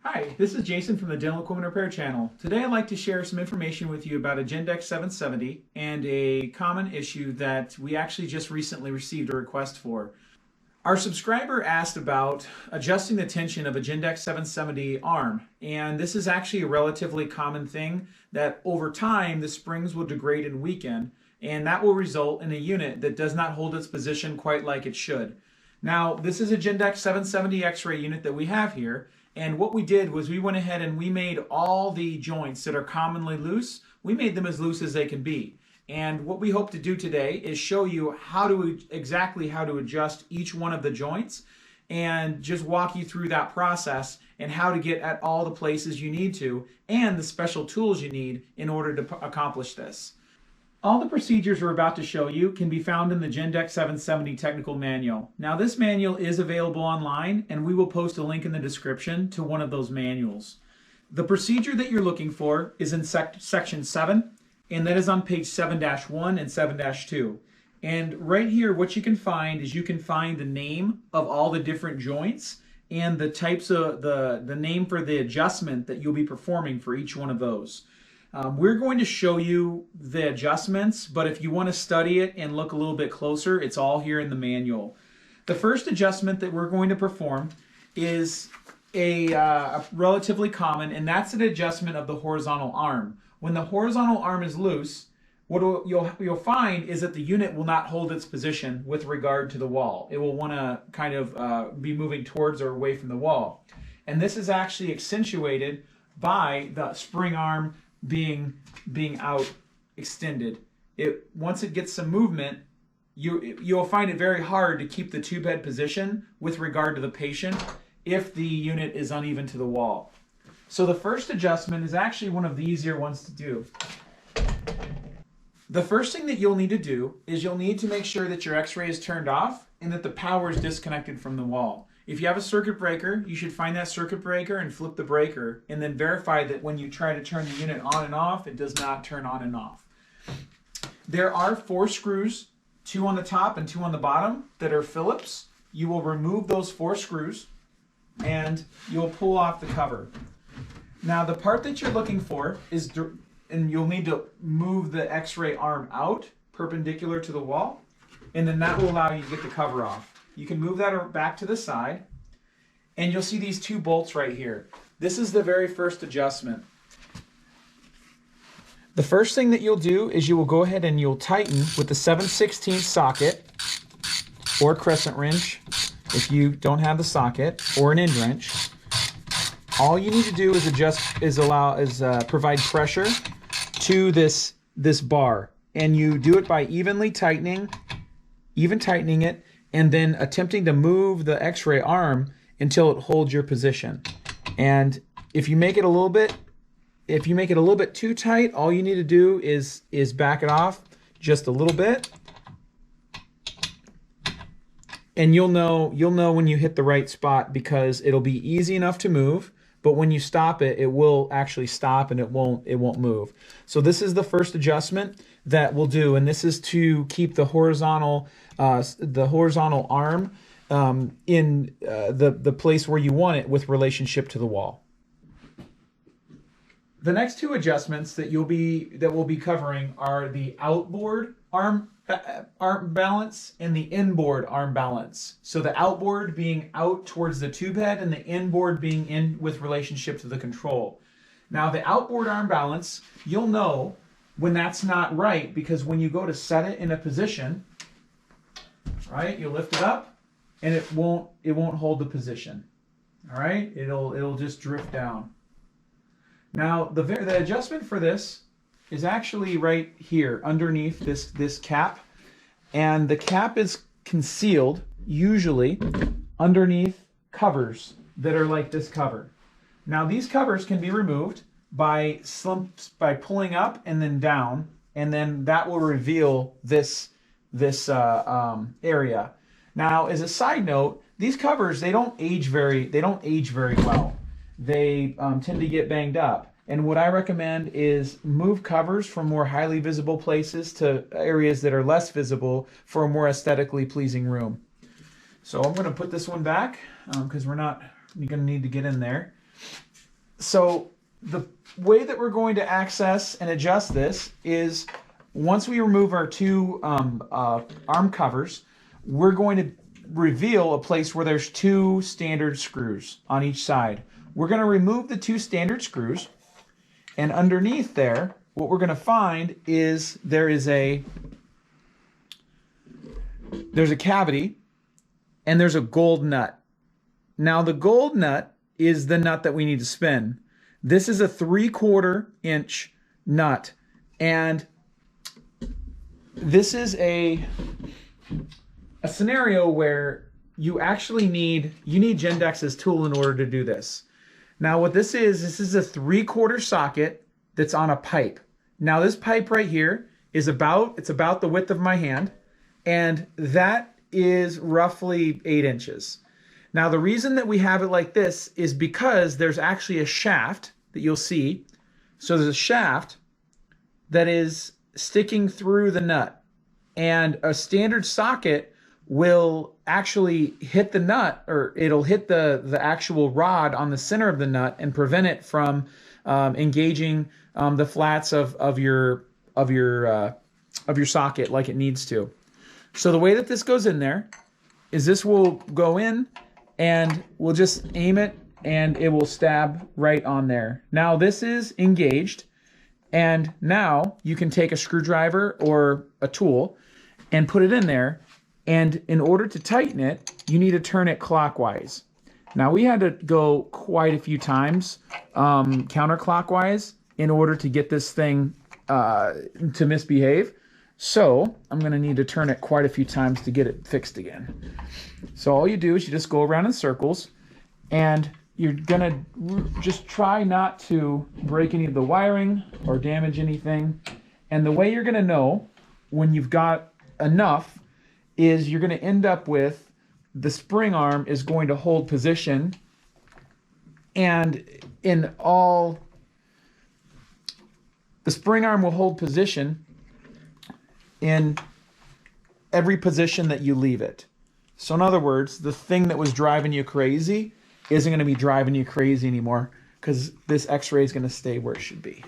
Hi, this is Jason from the Dental Equipment Repair channel. Today I'd like to share some information with you about a Gendex 770 and a common issue that we actually just recently received a request for. Our subscriber asked about adjusting the tension of a Gendex 770 arm, and this is actually a relatively common thing that over time the springs will degrade and weaken, and that will result in a unit that does not hold its position quite like it should. Now, this is a Gendex 770 X-ray unit that we have here, and what we did was we went ahead and we made all the joints that are commonly loose, we made them as loose as they can be. And what we hope to do today is show you exactly how to adjust each one of the joints and just walk you through that process and how to get at all the places you need to and the special tools you need in order to accomplish this. All the procedures we're about to show you can be found in the Gendex 770 technical manual. Now this manual is available online and we will post a link in the description to one of those manuals. The procedure that you're looking for is in section 7, and that is on page 7-1 and 7-2. And right here what you can find is you can find the name of all the different joints and the types of the name for the adjustment that you'll be performing for each one of those. We're going to show you the adjustments, but if you want to study it and look a little bit closer, it's all here in the manual. The first adjustment that we're going to perform is a relatively common, and that's an adjustment of the horizontal arm. When the horizontal arm is loose, what you'll find is that the unit will not hold its position with regard to the wall. It will want to kind of be moving towards or away from the wall. And this is actually accentuated by the spring arm being out extended. Once it gets some movement, you'll find it very hard to keep the tube head position with regard to the patient if the unit is uneven to the wall. So the first adjustment is actually one of the easier ones to do. The first thing that you'll need to do is you'll need to make sure that your X-ray is turned off and that the power is disconnected from the wall. If you have a circuit breaker, you should find that circuit breaker and flip the breaker and then verify that when you try to turn the unit on and off, it does not turn on and off. There are 4 screws, 2 on the top and 2 on the bottom, that are Phillips. You will remove those 4 screws and you'll pull off the cover. Now the part that you're looking for is, and you'll need to move the X-ray arm out perpendicular to the wall, and then that will allow you to get the cover off. You can move that back to the side, and you'll see these 2 bolts right here. This is the very first adjustment. The first thing that you'll do is you will go ahead and you'll tighten with the 7/16 socket or crescent wrench if you don't have the socket, or an end wrench. All you need to do is provide pressure to this bar, and you do it by even tightening it, and then attempting to move the X-ray arm until it holds your position. And if you make it a little bit too tight, all you need to do is back it off just a little bit, and you'll know when you hit the right spot, because it'll be easy enough to move, but when you stop it, it will actually stop and it won't move. So this is the first adjustment that we'll do, and this is to keep the horizontal arm in the place where you want it with relationship to the wall. The next 2 adjustments that we'll be covering are the outboard arm balance and the inboard arm balance. So the outboard being out towards the tube head and the inboard being in with relationship to the control. Now the outboard arm balance, you'll know when that's not right, because when you go to set it in a position, right, you lift it up and it won't hold the position. All right, it'll just drift down. Now the adjustment for this is actually right here underneath this cap, and the cap is concealed usually underneath covers that are like this cover. Now these covers can be removed by pulling up and then down, and then that will reveal this area. Now, as a side note, these covers, they don't age very well. They tend to get banged up. And what I recommend is move covers from more highly visible places to areas that are less visible for a more aesthetically pleasing room. So I'm going to put this one back because we're going to need to get in there. So the way that we're going to access and adjust this is once we remove our two arm covers, we're going to reveal a place where there's two standard screws on each side. We're going to remove the two standard screws, and underneath there, what we're going to find is there's a cavity and there's a gold nut. Now the gold nut is the nut that we need to spin. This is a 3/4 inch nut, and this is a scenario where you actually need Gendex's tool in order to do this. Now what this is a 3/4 socket that's on a pipe. Now this pipe right here is about the width of my hand, and that is roughly 8 inches. Now the reason that we have it like this is because there's actually a shaft that you'll see. So there's a shaft that is sticking through the nut, and a standard socket will actually hit the nut, or it'll hit the actual rod on the center of the nut and prevent it from engaging the flats of your socket like it needs to. So the way that this goes in there is this will go in, and we'll just aim it, and it will stab right on there. Now this is engaged, and now you can take a screwdriver or a tool and put it in there, and in order to tighten it, you need to turn it clockwise. Now we had to go quite a few times counterclockwise in order to get this thing to misbehave. So I'm going to need to turn it quite a few times to get it fixed again. So all you do is you just go around in circles, and you're going to just try not to break any of the wiring or damage anything. And the way you're going to know when you've got enough is you're going to end up with the spring arm is going to hold position, and the spring arm will hold position in every position that you leave it. So in other words, the thing that was driving you crazy isn't going to be driving you crazy anymore, because this X-ray is going to stay where it should be.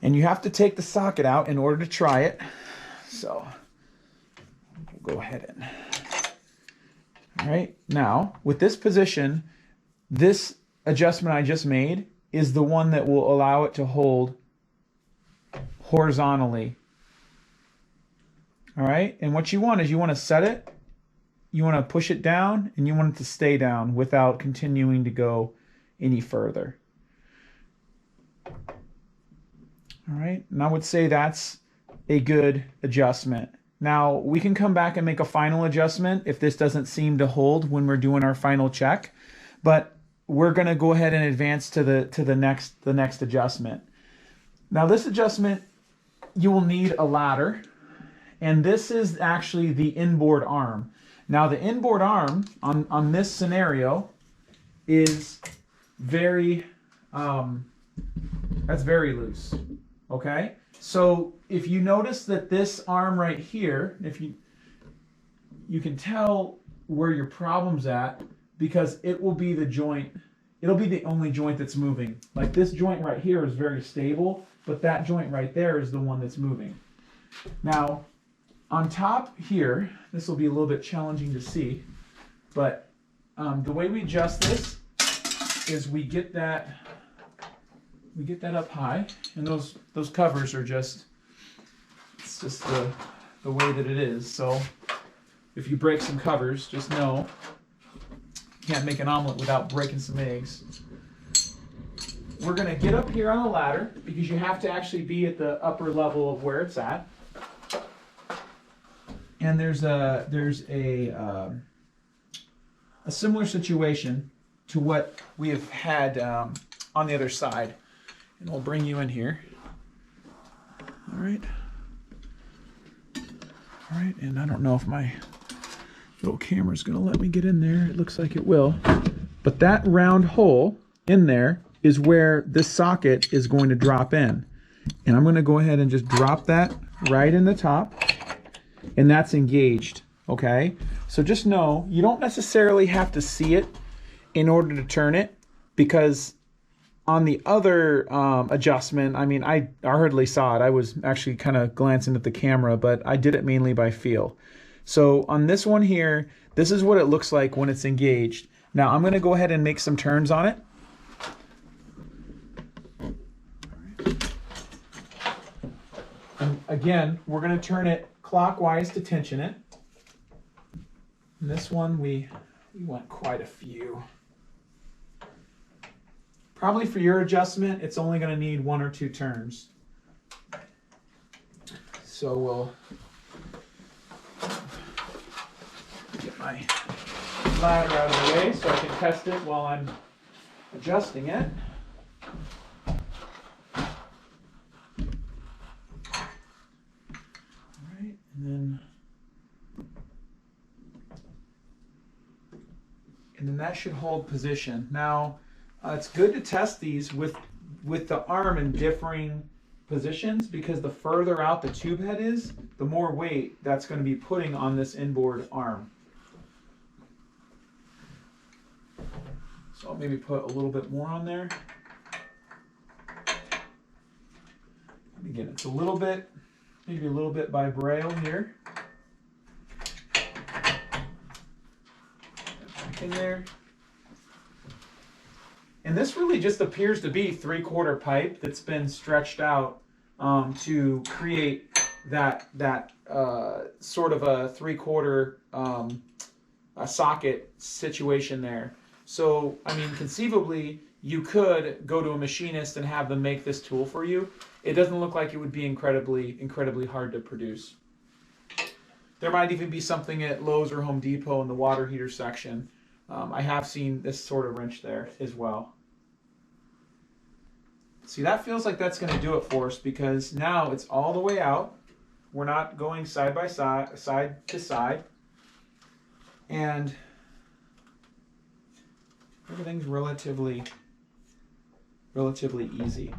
And you have to take the socket out in order to try it. So we'll go ahead and... All right, now with this position, this adjustment I just made is the one that will allow it to hold horizontally. All right, and what you want is you want to set it, you want to push it down, and you want it to stay down without continuing to go any further. All right, and I would say that's a good adjustment. Now we can come back and make a final adjustment if this doesn't seem to hold when we're doing our final check, but we're going to go ahead and advance to the next adjustment. Now this adjustment, you will need a ladder, and this is actually the inboard arm. Now the inboard arm on this scenario is very that's very loose. Okay, so if you notice that this arm right here, if you can tell where your problem's at, because it will be the joint, it'll be the only joint that's moving. Like this joint right here is very stable, but that joint right there is the one that's moving. Now on top here, this will be a little bit challenging to see, but the way we adjust this is we get that up high, and those covers are just, it's just the way that it is. So if you break some covers, just know you can't make an omelet without breaking some eggs. We're going to get up here on the ladder because you have to actually be at the upper level of where it's at. And there's a similar situation to what we have had on the other side. And we'll bring you in here. All right. All right, and I don't know if my little camera's going to let me get in there. It looks like it will. But that round hole in there is where this socket is going to drop in. And I'm going to go ahead and just drop that right in the top. And that's engaged, okay? So just know, you don't necessarily have to see it in order to turn it. because on the other adjustment, I mean, I hardly saw it. I was actually kind of glancing at the camera, but I did it mainly by feel. So on this one here, this is what it looks like when it's engaged. Now I'm going to go ahead and make some turns on it. And again, we're going to turn it clockwise to tension it. And this one, we went quite a few. Probably for your adjustment, it's only going to need 1 or 2 turns. So we'll get my ladder out of the way so I can test it while I'm adjusting it. Alright, and then that should hold position. Now, it's good to test these with the arm in differing positions, because the further out the tube head is, the more weight that's going to be putting on this inboard arm. So I'll maybe put a little bit more on there. And again, it's a little bit, maybe a little bit by braille here. Back in there. And this really just appears to be 3/4 pipe that's been stretched out to create that sort of a 3/4 a socket situation there. So, I mean, conceivably, you could go to a machinist and have them make this tool for you. It doesn't look like it would be incredibly hard to produce. There might even be something at Lowe's or Home Depot in the water heater section. I have seen this sort of wrench there as well. See, that feels like that's going to do it for us, because now it's all the way out. We're not going side by side, side to side. And everything's relatively easy.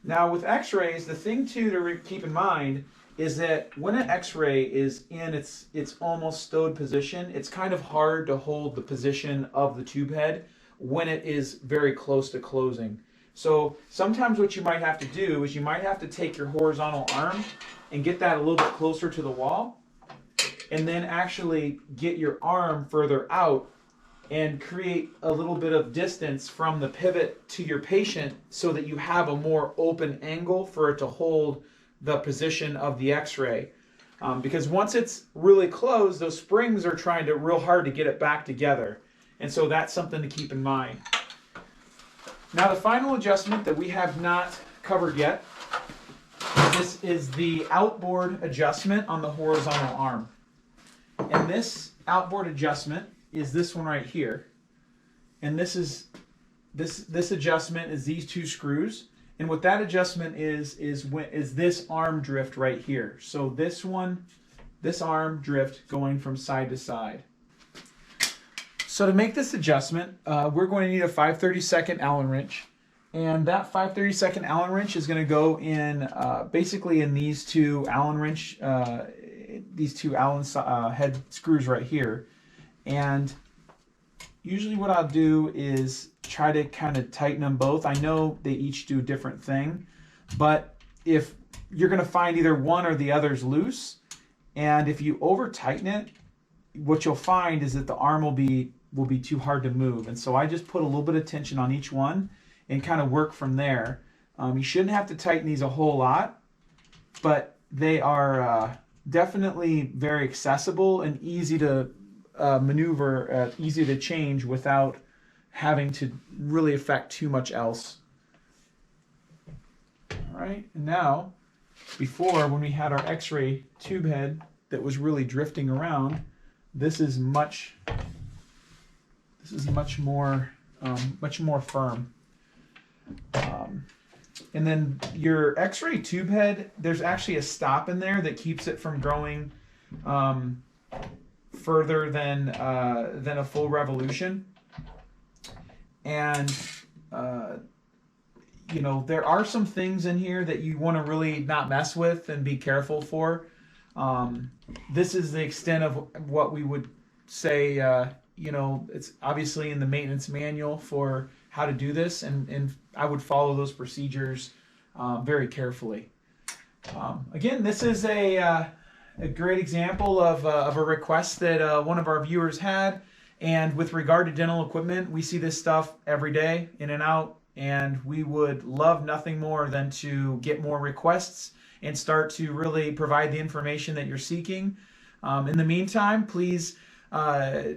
Now with x-rays, the thing too to keep in mind is that when an x-ray is in its almost stowed position, it's kind of hard to hold the position of the tube head when it is very close to closing. So sometimes what you might have to do is you might have to take your horizontal arm and get that a little bit closer to the wall, and then actually get your arm further out and create a little bit of distance from the pivot to your patient so that you have a more open angle for it to hold the position of the x-ray. Because once it's really closed, those springs are trying to real hard to get it back together. And so that's something to keep in mind. Now the final adjustment that we have not covered yet, this is the outboard adjustment on the horizontal arm. And this outboard adjustment is this one right here. And this adjustment is these 2 screws. And what that adjustment is this arm drift right here. So this arm drift going from side to side. So to make this adjustment, we're going to need a 5/32 Allen wrench. And that 5/32 Allen wrench is going to go in basically in these 2 Allen wrench, these 2 Allen head screws right here. And usually what I'll do is try to kind of tighten them both. I know they each do a different thing, but if you're going to find either one or the other's loose, and if you over tighten it, what you'll find is that the arm will be too hard to move. And so I just put a little bit of tension on each one and kind of work from there. You shouldn't have to tighten these a whole lot, but they are definitely very accessible and easy to maneuver, easy to change without having to really affect too much else. All right, and now, before, when we had our x-ray tube head that was really drifting around, this is much more firm. And then your x-ray tube head, there's actually a stop in there that keeps it from going further than a full revolution. And you know, there are some things in here that you want to really not mess with and be careful for. This is the extent of what we would say, you know, it's obviously in the maintenance manual for how to do this, and I would follow those procedures very carefully. Again, this is a great example of a request that one of our viewers had. And with regard to dental equipment, we see this stuff every day, in and out, and we would love nothing more than to get more requests and start to really provide the information that you're seeking. In the meantime, please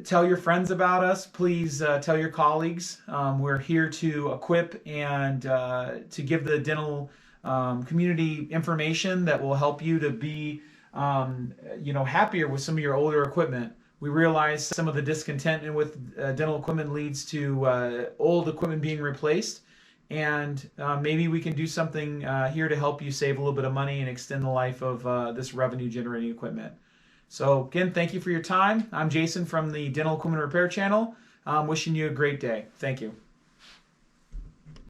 tell your friends about us. Please tell your colleagues. We're here to equip and to give the dental community information that will help you to be happier with some of your older equipment. We realize some of the discontent with dental equipment leads to old equipment being replaced, and maybe we can do something here to help you save a little bit of money and extend the life of this revenue generating equipment. So again, thank you for your time. I'm Jason from the Dental Equipment Repair Channel. Wishing you a great day. Thank you.